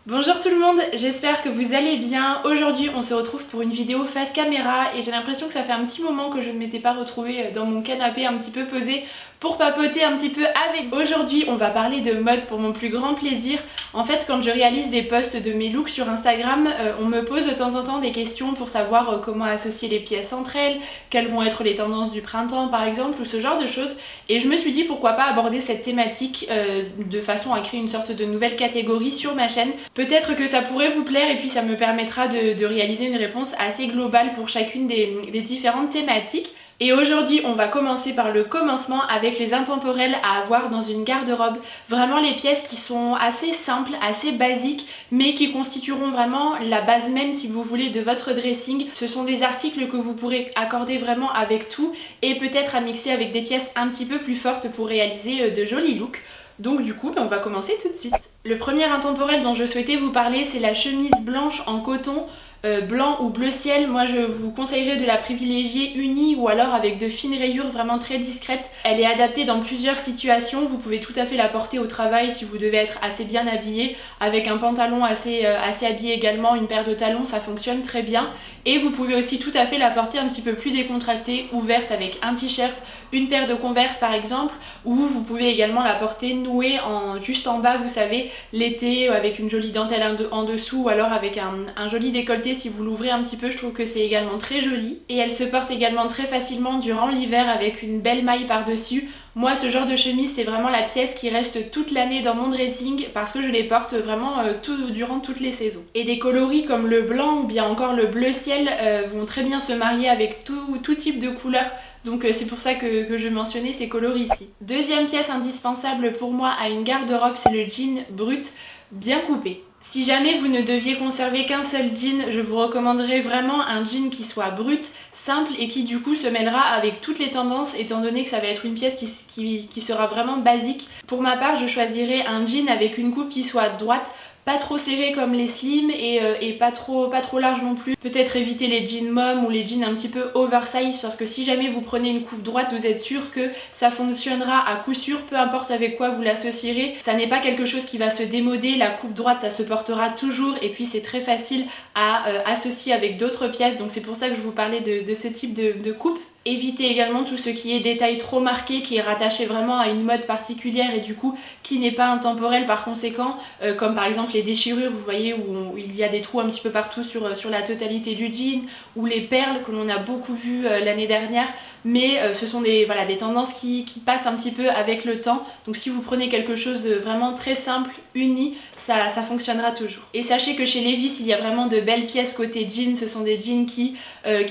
Bonjour tout le monde, j'espère que vous allez bien. Aujourd'hui on se retrouve pour une vidéo face caméra et j'ai l'impression que ça fait un petit moment que je ne m'étais pas retrouvée dans mon canapé un petit peu posé pour papoter un petit peu avec vous. Aujourd'hui on va parler de mode pour mon plus grand plaisir. En fait quand je réalise des posts de mes looks sur Instagram, on me pose de temps en temps des questions pour savoir comment associer les pièces entre elles, quelles vont être les tendances du printemps par exemple ou ce genre de choses. Et je me suis dit pourquoi pas aborder cette thématique de façon à créer une sorte de nouvelle catégorie sur ma chaîne. Peut-être que ça pourrait vous plaire et puis ça me permettra de réaliser une réponse assez globale pour chacune des différentes thématiques. Et aujourd'hui on va commencer par le commencement avec les intemporels à avoir dans une garde-robe. Vraiment les pièces qui sont assez simples, assez basiques, mais qui constitueront vraiment la base même si vous voulez de votre dressing. Ce sont des articles que vous pourrez accorder vraiment avec tout et peut-être à mixer avec des pièces un petit peu plus fortes pour réaliser de jolis looks. Donc du coup on va commencer tout de suite. Le premier intemporel dont je souhaitais vous parler c'est la chemise blanche en coton blanc ou bleu ciel. Moi je vous conseillerais de la privilégier unie ou alors avec de fines rayures vraiment très discrètes. Elle est adaptée dans plusieurs situations, vous pouvez tout à fait la porter au travail si vous devez être assez bien habillé, avec un pantalon assez habillé également, une paire de talons, ça fonctionne très bien. Et vous pouvez aussi tout à fait la porter un petit peu plus décontractée, ouverte avec un t-shirt, une paire de Converse par exemple, ou vous pouvez également la porter nouée juste en bas, vous savez, l'été avec une jolie dentelle en dessous ou alors avec un joli décolleté si vous l'ouvrez un petit peu, je trouve que c'est également très joli. Et elle se porte également très facilement durant l'hiver avec une belle maille par-dessus. Moi ce genre de chemise c'est vraiment la pièce qui reste toute l'année dans mon dressing parce que je les porte vraiment durant toutes les saisons. Et des coloris comme le blanc ou bien encore le bleu ciel vont très bien se marier avec tout type de couleurs. Donc c'est pour ça que je mentionnais ces coloris ici. Deuxième pièce indispensable pour moi à une garde-robe, c'est le jean brut bien coupé. Si jamais vous ne deviez conserver qu'un seul jean, je vous recommanderais vraiment un jean qui soit brut, simple et qui du coup se mêlera avec toutes les tendances étant donné que ça va être une pièce qui sera vraiment basique. Pour ma part, je choisirais un jean avec une coupe qui soit droite, pas trop serré comme les slims et pas trop large non plus. Peut-être éviter les jeans mom ou les jeans un petit peu oversize parce que si jamais vous prenez une coupe droite, vous êtes sûr que ça fonctionnera à coup sûr, peu importe avec quoi vous l'associerez. Ça n'est pas quelque chose qui va se démoder, la coupe droite ça se portera toujours et puis c'est très facile à associer avec d'autres pièces. Donc c'est pour ça que je vous parlais de ce type de coupe. Évitez également tout ce qui est détail trop marqué qui est rattaché vraiment à une mode particulière et du coup qui n'est pas intemporel par conséquent, comme par exemple les déchirures, vous voyez où il y a des trous un petit peu partout sur la totalité du jean, ou les perles que l'on a beaucoup vu l'année dernière, mais ce sont des tendances qui passent un petit peu avec le temps. Donc si vous prenez quelque chose de vraiment très simple, uni, ça fonctionnera toujours. Et sachez que chez Levi's il y a vraiment de belles pièces côté jean, ce sont des jeans qui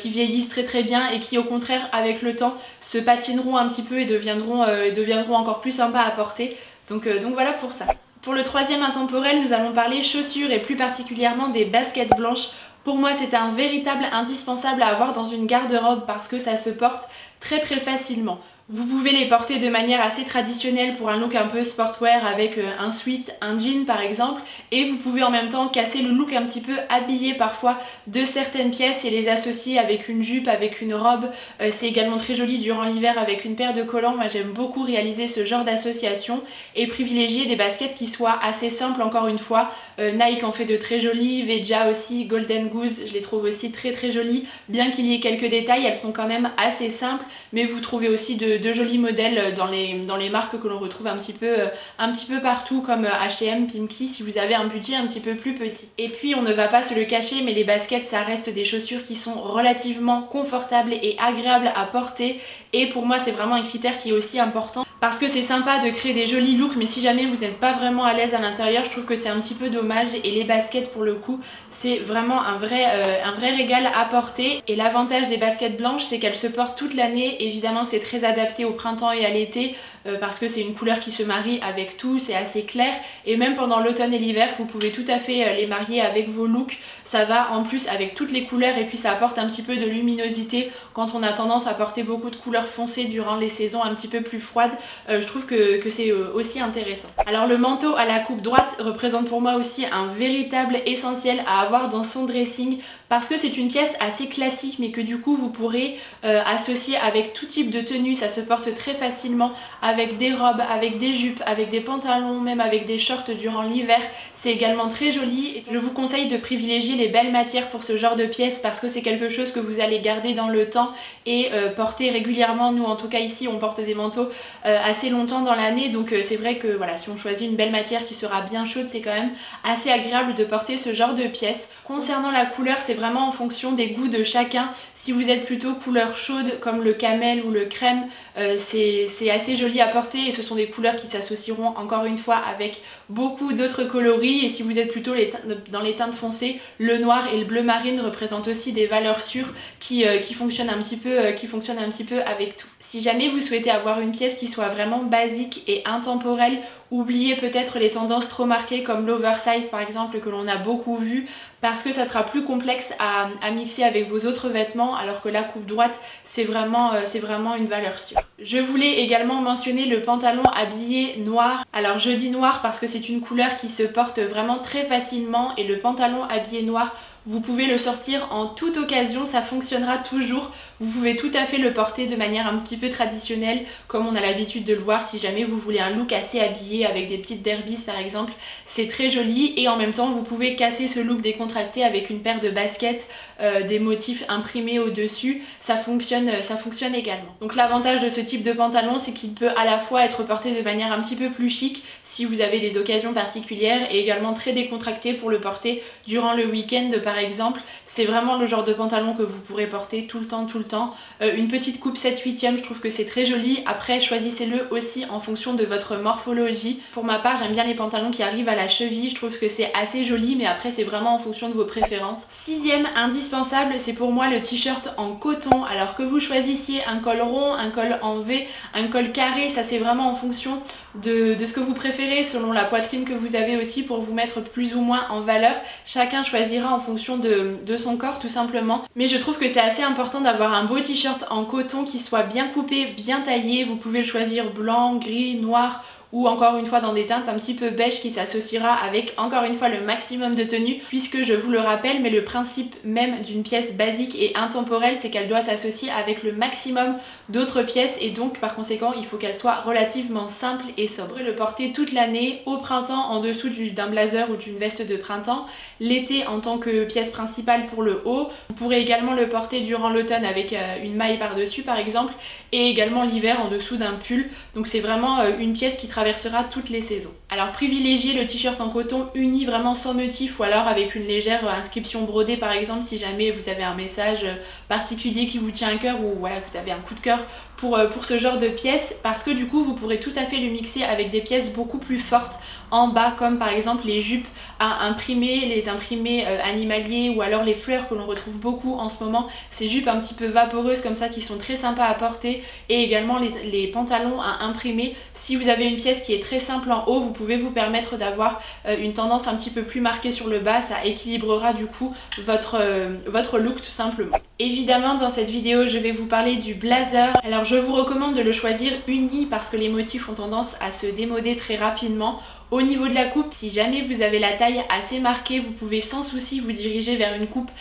vieillissent très bien et qui au contraire avec le temps se patineront un petit peu et deviendront encore plus sympas à porter. Donc voilà pour ça. Pour le troisième intemporel, nous allons parler chaussures et plus particulièrement des baskets blanches. Pour moi c'est un véritable indispensable à avoir dans une garde-robe parce que ça se porte très facilement. Vous pouvez les porter de manière assez traditionnelle pour un look un peu sportwear avec un sweat, un jean par exemple, et vous pouvez en même temps casser le look un petit peu habillé parfois de certaines pièces et les associer avec une jupe, avec une robe. C'est également très joli durant l'hiver avec une paire de collants. Moi j'aime beaucoup réaliser ce genre d'association et privilégier des baskets qui soient assez simples encore une fois. Nike en fait de très jolies, Veja aussi, Golden Goose, je les trouve aussi très jolies. Bien qu'il y ait quelques détails, elles sont quand même assez simples, mais vous trouvez aussi de jolis modèles dans les marques que l'on retrouve un petit peu partout comme H&M, Pimkie si vous avez un budget un petit peu plus petit. Et puis on ne va pas se le cacher, mais les baskets ça reste des chaussures qui sont relativement confortables et agréables à porter, et pour moi c'est vraiment un critère qui est aussi important parce que c'est sympa de créer des jolis looks, mais si jamais vous n'êtes pas vraiment à l'aise à l'intérieur, je trouve que c'est un petit peu dommage. Et les baskets pour le coup c'est vraiment un vrai régal à porter. Et l'avantage des baskets blanches c'est qu'elles se portent toute l'année. Évidemment c'est très adapté au printemps et à l'été parce que c'est une couleur qui se marie avec tout, c'est assez clair, et même pendant l'automne et l'hiver vous pouvez tout à fait les marier avec vos looks. Ça va en plus avec toutes les couleurs et puis ça apporte un petit peu de luminosité quand on a tendance à porter beaucoup de couleurs foncées durant les saisons un petit peu plus froides. Je trouve que c'est aussi intéressant. Alors le manteau à la coupe droite représente pour moi aussi un véritable essentiel à avoir dans son dressing parce que c'est une pièce assez classique mais que du coup vous pourrez associer avec tout type de tenue. Ça se porte très facilement avec des robes, avec des jupes, avec des pantalons, même avec des shorts durant l'hiver. C'est également très joli et je vous conseille de privilégier les belles matières pour ce genre de pièces parce que c'est quelque chose que vous allez garder dans le temps et porter régulièrement. Nous en tout cas ici on porte des manteaux assez longtemps dans l'année, donc c'est vrai que voilà, si on choisit une belle matière qui sera bien chaude, c'est quand même assez agréable de porter ce genre de pièces. Concernant la couleur, c'est vraiment en fonction des goûts de chacun. Si vous êtes plutôt couleur chaude comme le camel ou le crème, c'est assez joli à porter et ce sont des couleurs qui s'associeront encore une fois avec beaucoup d'autres coloris. Et si vous êtes plutôt dans les teintes foncées, le noir et le bleu marine représentent aussi des valeurs sûres qui fonctionnent un petit peu avec tout. Si jamais vous souhaitez avoir une pièce qui soit vraiment basique et intemporelle, oubliez peut-être les tendances trop marquées comme l'oversize par exemple que l'on a beaucoup vu, parce que ça sera plus complexe à mixer avec vos autres vêtements, alors que la coupe droite c'est vraiment une valeur sûre. Je voulais également mentionner le pantalon habillé noir. Alors je dis noir parce que c'est une couleur qui se porte vraiment très facilement et le pantalon habillé noir, vous pouvez le sortir en toute occasion, ça fonctionnera toujours. Vous pouvez tout à fait le porter de manière un petit peu traditionnelle comme on a l'habitude de le voir si jamais vous voulez un look assez habillé avec des petites derbies par exemple. C'est très joli et en même temps vous pouvez casser ce look décontracté avec une paire de baskets, des motifs imprimés au-dessus. Ça fonctionne également. Donc l'avantage de ce type de pantalon, c'est qu'il peut à la fois être porté de manière un petit peu plus chic si vous avez des occasions particulières et également très décontracté pour le porter durant le week-end par exemple. C'est vraiment le genre de pantalon que vous pourrez porter tout le temps. Une petite coupe 7/8e, je trouve que c'est très joli. Après, choisissez-le aussi en fonction de votre morphologie. Pour ma part, j'aime bien les pantalons qui arrivent à la cheville. Je trouve que c'est assez joli, mais après, c'est vraiment en fonction de vos préférences. Sixième indispensable, c'est pour moi le t-shirt en coton. Alors que vous choisissiez un col rond, un col en V, un col carré, ça c'est vraiment en fonction de ce que vous préférez, selon la poitrine que vous avez aussi pour vous mettre plus ou moins en valeur. Chacun choisira en fonction de son corps tout simplement. Mais je trouve que c'est assez important d'avoir un beau t-shirt en coton qui soit bien coupé, bien taillé. Vous pouvez le choisir blanc, gris, noir ou encore une fois dans des teintes un petit peu beige qui s'associera avec encore une fois le maximum de tenue, puisque je vous le rappelle, mais le principe même d'une pièce basique et intemporelle, c'est qu'elle doit s'associer avec le maximum d'autres pièces et donc par conséquent il faut qu'elle soit relativement simple et sobre. Vous pourrez le porter toute l'année, au printemps en dessous d'un blazer ou d'une veste de printemps, l'été en tant que pièce principale pour le haut. Vous pourrez également le porter durant l'automne avec une maille par-dessus par exemple, et également l'hiver en dessous d'un pull. Donc c'est vraiment une pièce qui traversera toutes les saisons. Alors privilégiez le t-shirt en coton uni vraiment sans motif ou alors avec une légère inscription brodée par exemple si jamais vous avez un message particulier qui vous tient à cœur ou voilà, vous avez un coup de cœur pour ce genre de pièces, parce que du coup vous pourrez tout à fait le mixer avec des pièces beaucoup plus fortes en bas, comme par exemple les jupes à imprimer, les imprimés animaliers ou alors les fleurs que l'on retrouve beaucoup en ce moment, ces jupes un petit peu vaporeuses comme ça qui sont très sympas à porter, et également les pantalons à imprimer. Si vous avez une pièce qui est très simple en haut, vous pouvez vous permettre d'avoir une tendance un petit peu plus marquée sur le bas, ça équilibrera du coup votre look tout simplement. Évidemment dans cette vidéo je vais vous parler du blazer. Alors je vous recommande de le choisir uni parce que les motifs ont tendance à se démoder très rapidement. Au niveau de la coupe, si jamais vous avez la taille assez marquée, vous pouvez sans souci vous diriger vers une coupe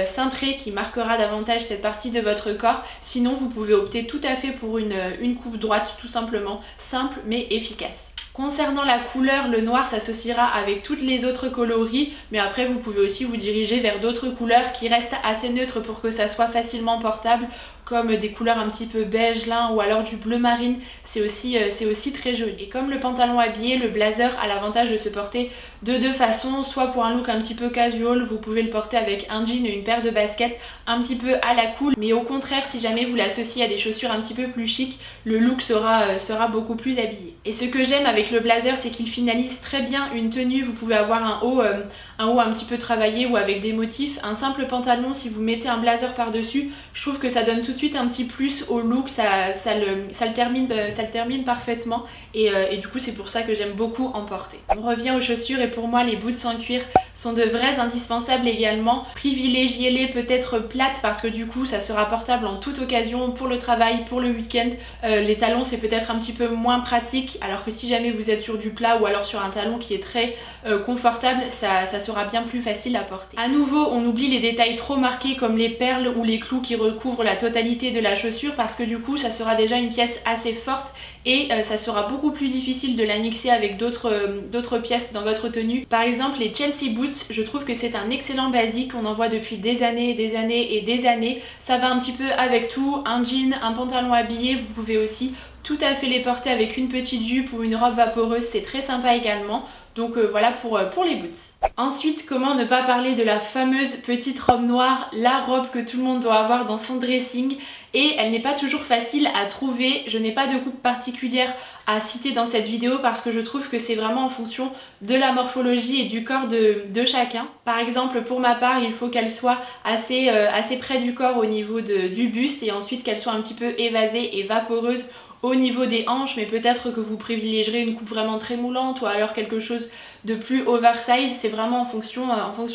cintrée qui marquera davantage cette partie de votre corps. Sinon vous pouvez opter tout à fait pour une coupe droite tout simplement, simple mais efficace. Concernant la couleur, le noir s'associera avec toutes les autres coloris, mais après vous pouvez aussi vous diriger vers d'autres couleurs qui restent assez neutres pour que ça soit facilement portable, comme des couleurs un petit peu beige lin ou alors du bleu marine, c'est aussi très joli. Et comme le pantalon habillé, le blazer a l'avantage de se porter de deux façons, soit pour un look un petit peu casual, vous pouvez le porter avec un jean et une paire de baskets un petit peu à la cool, mais au contraire si jamais vous l'associez à des chaussures un petit peu plus chic, le look sera beaucoup plus habillé. Et ce que j'aime avec le blazer, c'est qu'il finalise très bien une tenue. Vous pouvez avoir un haut un petit peu travaillé ou avec des motifs, un simple pantalon, si vous mettez un blazer par dessus, je trouve que ça donne tout de suite un petit plus au look, ça le termine parfaitement, et du coup c'est pour ça que j'aime beaucoup en porter. On revient aux chaussures et pour moi les boots en cuir sont de vrais indispensables également. Privilégiez-les peut-être plates parce que du coup ça sera portable en toute occasion, pour le travail, pour le week-end. Les talons c'est peut-être un petit peu moins pratique, alors que si jamais vous êtes sur du plat ou alors sur un talon qui est très confortable, ça sera bien plus facile à porter. À nouveau, on oublie les détails trop marqués comme les perles ou les clous qui recouvrent la totalité de la chaussure parce que du coup ça sera déjà une pièce assez forte et ça sera beaucoup plus difficile de la mixer avec d'autres pièces dans votre tenue. Par exemple les Chelsea Boots, je trouve que c'est un excellent basique, on en voit depuis des années et des années. Ça va un petit peu avec tout, un jean, un pantalon habillé, vous pouvez aussi tout à fait les porter avec une petite jupe ou une robe vaporeuse, c'est très sympa également. Donc voilà pour les boots. Ensuite, comment ne pas parler de la fameuse petite robe noire, la robe que tout le monde doit avoir dans son dressing, et elle n'est pas toujours facile à trouver. Je n'ai pas de coupe particulière à citer dans cette vidéo parce que je trouve que c'est vraiment en fonction de la morphologie et du corps de chacun. Par exemple, pour ma part, il faut qu'elle soit assez près du corps au niveau du buste et ensuite qu'elle soit un petit peu évasée et vaporeuse au niveau des hanches, mais peut-être que vous privilégierez une coupe vraiment très moulante ou alors quelque chose de plus oversize. C'est vraiment en fonction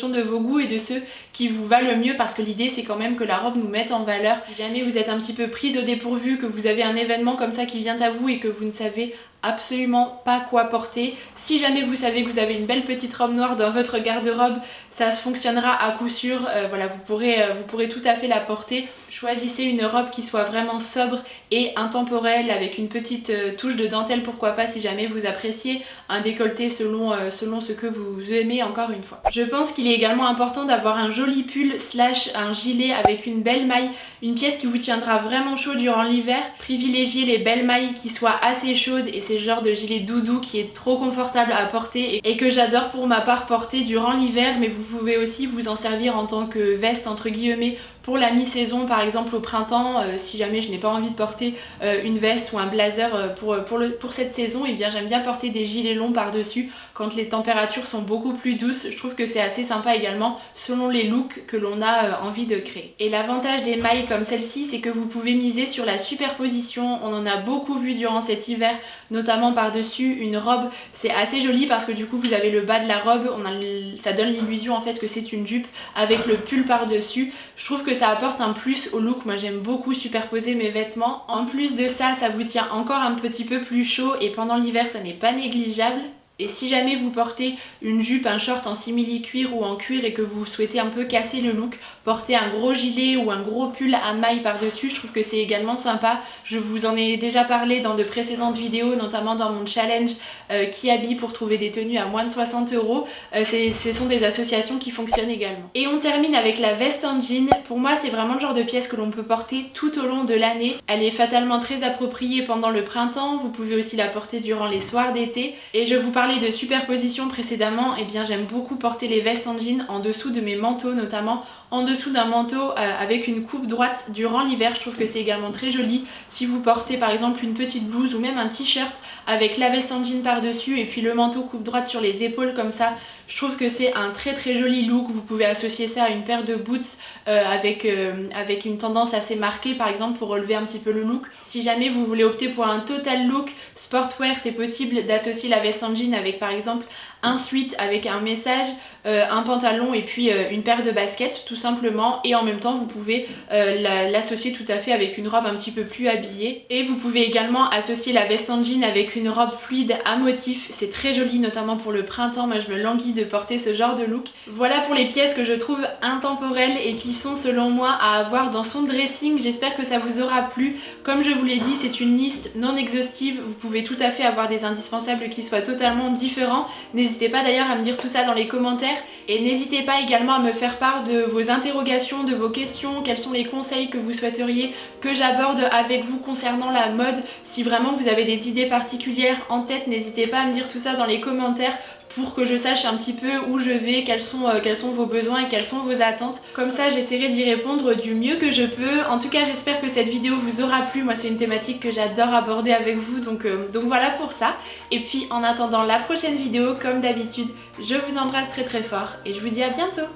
de vos goûts et de ceux qui vous va le mieux, parce que l'idée c'est quand même que la robe nous mette en valeur. Si jamais vous êtes un petit peu prise au dépourvu, que vous avez un événement comme ça qui vient à vous et que vous ne savez absolument pas quoi porter, si jamais vous savez que vous avez une belle petite robe noire dans votre garde-robe, ça fonctionnera à coup sûr. Voilà, vous pourrez tout à fait la porter. Choisissez une robe qui soit vraiment sobre et intemporelle avec une petite touche de dentelle, pourquoi pas, si jamais vous appréciez un décolleté selon ce que vous aimez, encore une fois. Je pense qu'il est également important d'avoir un joli pull slash un gilet avec une belle maille, une pièce qui vous tiendra vraiment chaud durant l'hiver. Privilégiez les belles mailles qui soient assez chaudes, et c'est le genre de gilet doudou qui est trop confortable à porter et que j'adore pour ma part porter durant l'hiver, mais vous pouvez aussi vous en servir en tant que veste entre guillemets pour la mi-saison, par exemple au printemps. Si jamais je n'ai pas envie de porter une veste ou un blazer pour cette saison, et bien j'aime bien porter des gilets longs par-dessus quand les températures sont beaucoup plus douces. Je trouve que c'est assez sympa également selon les looks que l'on a envie de créer. Et l'avantage des mailles comme celle-ci, c'est que vous pouvez miser sur la superposition. On en a beaucoup vu durant cet hiver, notamment par-dessus une robe. C'est assez joli parce que du coup vous avez le bas de la robe, ça donne l'illusion en fait que c'est une jupe avec le pull par-dessus. Je trouve que ça apporte un plus au look. Moi j'aime beaucoup superposer mes vêtements. En plus de ça, ça vous tient encore un petit peu plus chaud et pendant l'hiver ça n'est pas négligeable. Et si jamais vous portez une jupe, un short en simili-cuir ou en cuir et que vous souhaitez un peu casser le look, porter un gros gilet ou un gros pull à mailles par-dessus, je trouve que c'est également sympa. Je vous en ai déjà parlé dans de précédentes vidéos, notamment dans mon challenge qui habille pour trouver des tenues à moins de 60 €. Ce sont des associations qui fonctionnent également. Et on termine avec la veste en jean. Pour moi, c'est vraiment le genre de pièce que l'on peut porter tout au long de l'année. Elle est fatalement très appropriée pendant le printemps. Vous pouvez aussi la porter durant les soirs d'été. Et je vous parlais de superposition précédemment, et bien j'aime beaucoup porter les vestes en jean en dessous de mes manteaux, notamment en dessous d'un manteau avec une coupe droite durant l'hiver. Je trouve que c'est également très joli si vous portez par exemple une petite blouse ou même un t-shirt avec la veste en jean par dessus et puis le manteau coupe droite sur les épaules comme ça. Je trouve que c'est un très joli look. Vous pouvez associer ça à une paire de boots avec une tendance assez marquée par exemple pour relever un petit peu le look. Si jamais vous voulez opter pour un total look sportwear, c'est possible d'associer la veste en jean avec par exemple un sweat avec un message, un pantalon et puis une paire de baskets tout simplement, et en même temps vous pouvez l'associer tout à fait avec une robe un petit peu plus habillée. Et vous pouvez également associer la veste en jean avec une robe fluide à motif, c'est très joli notamment pour le printemps. Moi je me languis de porter ce genre de look. Voilà pour les pièces que je trouve intemporelles et qui sont selon moi à avoir dans son dressing. J'espère que ça vous aura plu. Comme je vous l'ai dit, c'est une liste non exhaustive, vous pouvez tout à fait avoir des indispensables qui soient totalement différents. N'hésitez pas d'ailleurs à me dire tout ça dans les commentaires, et n'hésitez pas également à me faire part de vos interrogations, de vos questions, quels sont les conseils que vous souhaiteriez que j'aborde avec vous concernant la mode. Si vraiment vous avez des idées particulières en tête, n'hésitez pas à me dire tout ça dans les commentaires pour que je sache un petit peu où je vais, quels sont vos besoins et quelles sont vos attentes. Comme ça j'essaierai d'y répondre du mieux que je peux. En tout cas j'espère que cette vidéo vous aura plu. Moi c'est une thématique que j'adore aborder avec vous, donc voilà pour ça. Et puis en attendant la prochaine vidéo, comme d'habitude, je vous embrasse très fort et je vous dis à bientôt.